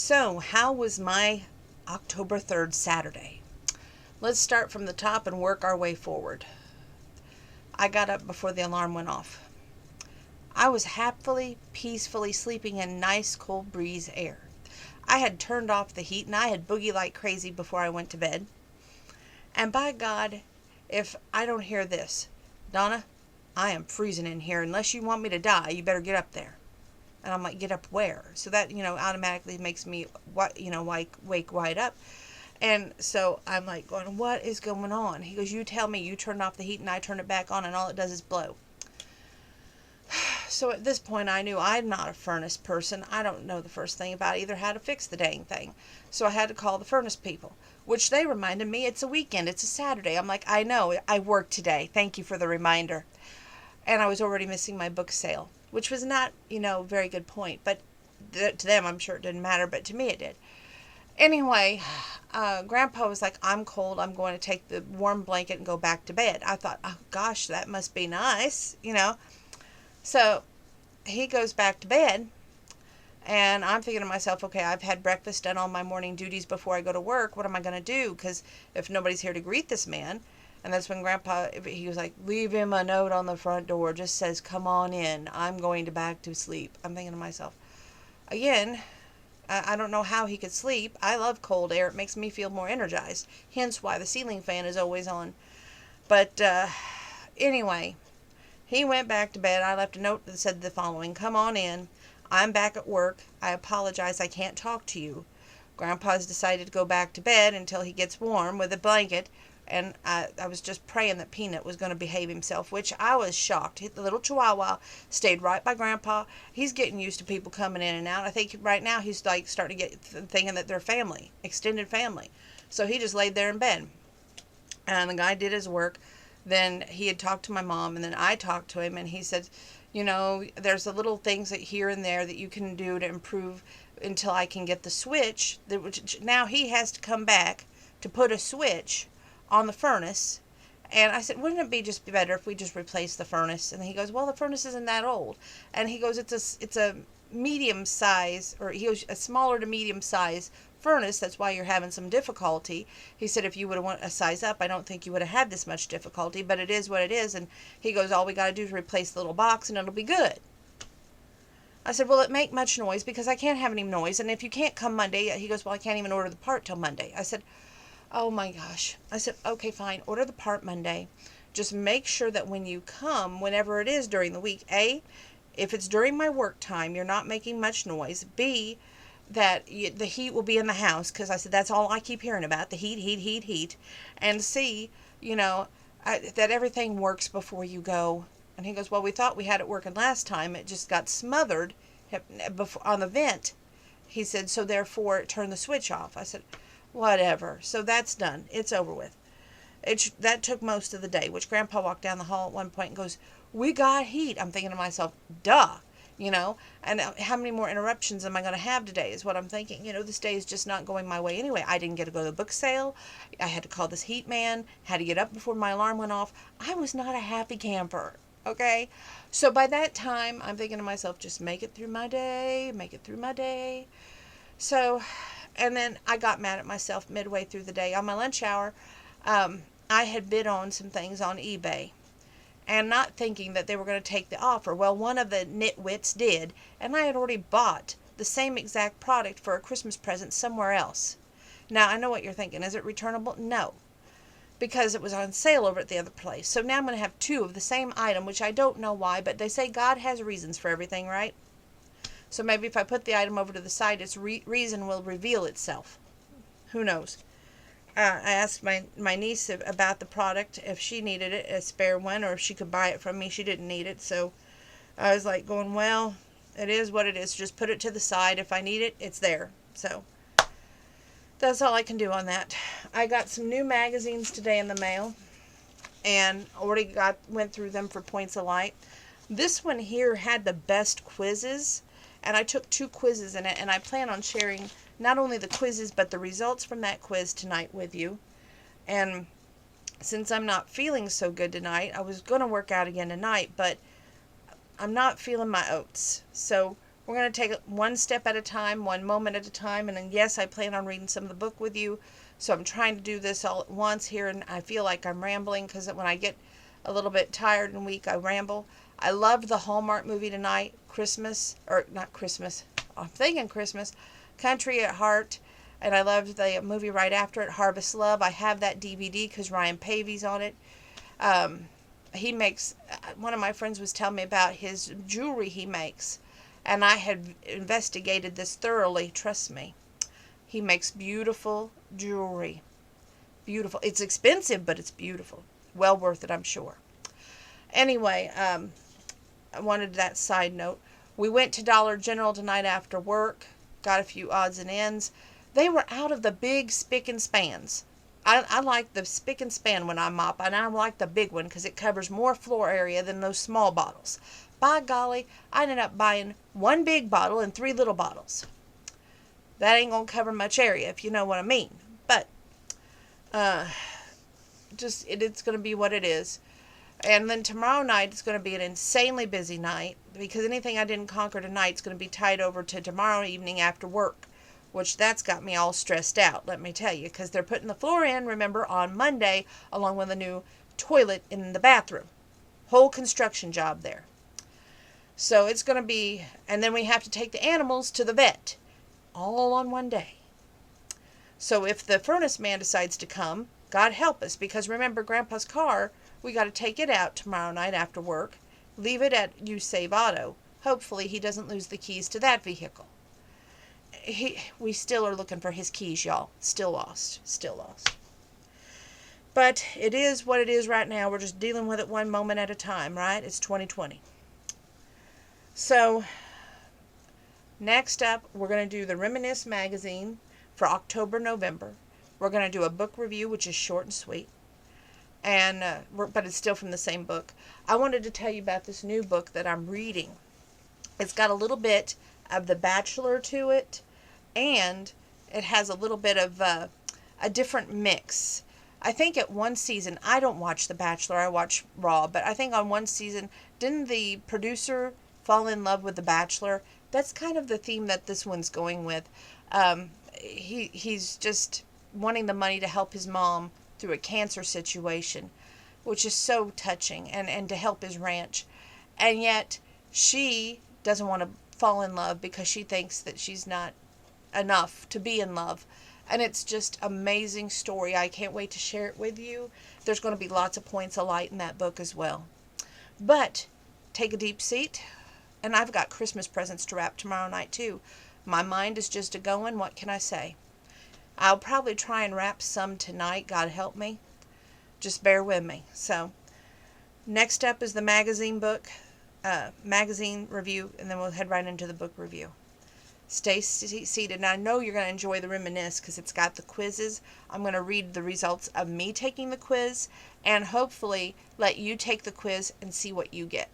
So, how was my October 3rd Saturday? Let's start from the top and work our way forward. I got up before the alarm went off. I was happily, peacefully sleeping in nice, cold breeze air. I had turned off the heat and I had boogie like crazy before I went to bed. And by God, if I don't hear this, Donna, I am freezing in here. Unless you want me to die, you better get up there. And I'm like, get up where? So that, automatically makes me, wake wide up. And so I'm like going, what is going on? He goes, you tell me. You turned off the heat and I turned it back on and all it does is blow. So at this point I knew I'm not a furnace person. I don't know the first thing about either how to fix the dang thing. So I had to call the furnace people, which they reminded me it's a weekend. It's a Saturday. I'm like, I know. I work today. Thank you for the reminder. And I was already missing my book sale, which was not, very good point. But to them, I'm sure it didn't matter. But to me, it did. Anyway, Grandpa was like, I'm cold. I'm going to take the warm blanket and go back to bed. I thought, oh, gosh, that must be nice, So he goes back to bed. And I'm thinking to myself, okay, I've had breakfast, done all my morning duties before I go to work. What am I going to do? Because if nobody's here to greet this man. And that's when Grandpa, he was like, leave him a note on the front door. Just says, come on in. I'm going to back to sleep. I'm thinking to myself, again, I don't know how he could sleep. I love cold air. It makes me feel more energized. Hence why the ceiling fan is always on. But anyway, he went back to bed. I left a note that said the following. Come on in. I'm back at work. I apologize I can't talk to you. Grandpa's decided to go back to bed until he gets warm with a blanket. And I was just praying that Peanut was going to behave himself, which I was shocked. The little chihuahua stayed right by Grandpa. He's getting used to people coming in and out. I think right now he's like starting to get thinking that they're family, extended family. So he just laid there in bed. And the guy did his work. Then he had talked to my mom, and then I talked to him, and he said, there's the little things that here and there that you can do to improve until I can get the switch. Now he has to come back to put a switch on the furnace. And I said, wouldn't it be just better if we just replace the furnace? And he goes, well, the furnace isn't that old. And he goes, it's a medium size, or he goes, a smaller to medium size furnace. That's why you're having some difficulty. He said, if you would have went a size up, I don't think you would have had this much difficulty, but it is what it is. And he goes, all we got to do is replace the little box and it'll be good. I said, will it make much noise? Because I can't have any noise. And if you can't come Monday, he goes, well, I can't even order the part till Monday. I said, oh my gosh. I said, okay, fine. Order the part Monday. Just make sure that when you come, whenever it is during the week, A, if it's during my work time, you're not making much noise. B, that the heat will be in the house, because I said, that's all I keep hearing about, the heat. And C, that everything works before you go. And he goes, well, we thought we had it working last time. It just got smothered on the vent. He said, so therefore turn the switch off. I said, whatever. So that's done. It's over with. That took most of the day, which Grandpa walked down the hall at one point and goes, we got heat. I'm thinking to myself, duh, and how many more interruptions am I going to have today is what I'm thinking. This day is just not going my way anyway. I didn't get to go to the book sale. I had to call this heat man, had to get up before my alarm went off. I was not a happy camper. Okay. So by that time, I'm thinking to myself, just make it through my day. So, and then I got mad at myself midway through the day. On my lunch hour, I had bid on some things on eBay, and not thinking that they were going to take the offer. Well, one of the nitwits did, and I had already bought the same exact product for a Christmas present somewhere else. Now, I know what you're thinking. Is it returnable? No, because it was on sale over at the other place. So now I'm going to have two of the same item, which I don't know why, but they say God has reasons for everything, right? So maybe if I put the item over to the side, its reason will reveal itself. Who knows? I asked my niece about the product, if she needed it, a spare one, or if she could buy it from me. She didn't need it. So I was like going, well, it is what it is. Just put it to the side. If I need it, it's there. So that's all I can do on that. I got some new magazines today in the mail, and already went through them for Points of Light. This one here had the best quizzes, and I took 2 quizzes in it, and I plan on sharing not only the quizzes, but the results from that quiz tonight with you. And since I'm not feeling so good tonight, I was going to work out again tonight, but I'm not feeling my oats. So We're going to take it one step at a time, one moment at a time. And then, yes, I plan on reading some of the book with you. So I'm trying to do this all at once here. And I feel like I'm rambling because when I get a little bit tired and weak, I ramble. I loved the Hallmark movie tonight, Christmas, or not Christmas, I'm thinking Christmas, Country at Heart. And I loved the movie right after it, Harvest Love. I have that DVD because Ryan Paevey's on it. He makes, one of my friends was telling me about his jewelry he makes. And I had investigated this thoroughly, trust me. He makes beautiful jewelry. Beautiful. It's expensive, but it's beautiful. Well worth it, I'm sure. Anyway, I wanted that side note. We went to Dollar General tonight after work. Got a few odds and ends. They were out of the big spick and spans. I like the spick and span when I mop, and I like the big one because it covers more floor area than those small bottles. By golly, I ended up buying one big bottle and 3 little bottles. That ain't going to cover much area, if you know what I mean. But, it's going to be what it is. And then tomorrow night is going to be an insanely busy night because anything I didn't conquer tonight is going to be tied over to tomorrow evening after work, which that's got me all stressed out, let me tell you, because they're putting the floor in, remember, on Monday, along with a new toilet in the bathroom. Whole construction job there. So it's going to be, and then we have to take the animals to the vet, all on one day. So if the furnace man decides to come, God help us, because remember Grandpa's car, we got to take it out tomorrow night after work, leave it at You Save Auto. Hopefully he doesn't lose the keys to that vehicle. We still are looking for his keys, y'all. Still lost. But it is what it is right now. We're just dealing with it one moment at a time, right? It's 2020. So, next up, we're going to do the Reminisce magazine for October, November. We're going to do a book review, which is short and sweet. And but it's still from the same book. I wanted to tell you about this new book that I'm reading. It's got a little bit of The Bachelor to it, and it has a little bit of a different mix. I think at one season, I don't watch The Bachelor, I watch Raw, but I think on one season, didn't the producer fall in love with The Bachelor? That's kind of the theme that this one's going with. He's just wanting the money to help his mom through a cancer situation, which is so touching, and to help his ranch. And yet, she doesn't want to fall in love because she thinks that she's not enough to be in love. And it's just amazing story. I can't wait to share it with you. There's going to be lots of points of light in that book as well. But take a deep seat, and I've got Christmas presents to wrap tomorrow night too. My mind is just a-going. What can I say? I'll probably try and wrap some tonight, God help me. Just bear with me. So, next up is the magazine review, and then we'll head right into the book review. Stay seated. And I know you're going to enjoy the Reminisce because it's got the quizzes. I'm going to read the results of me taking the quiz and hopefully let you take the quiz and see what you get.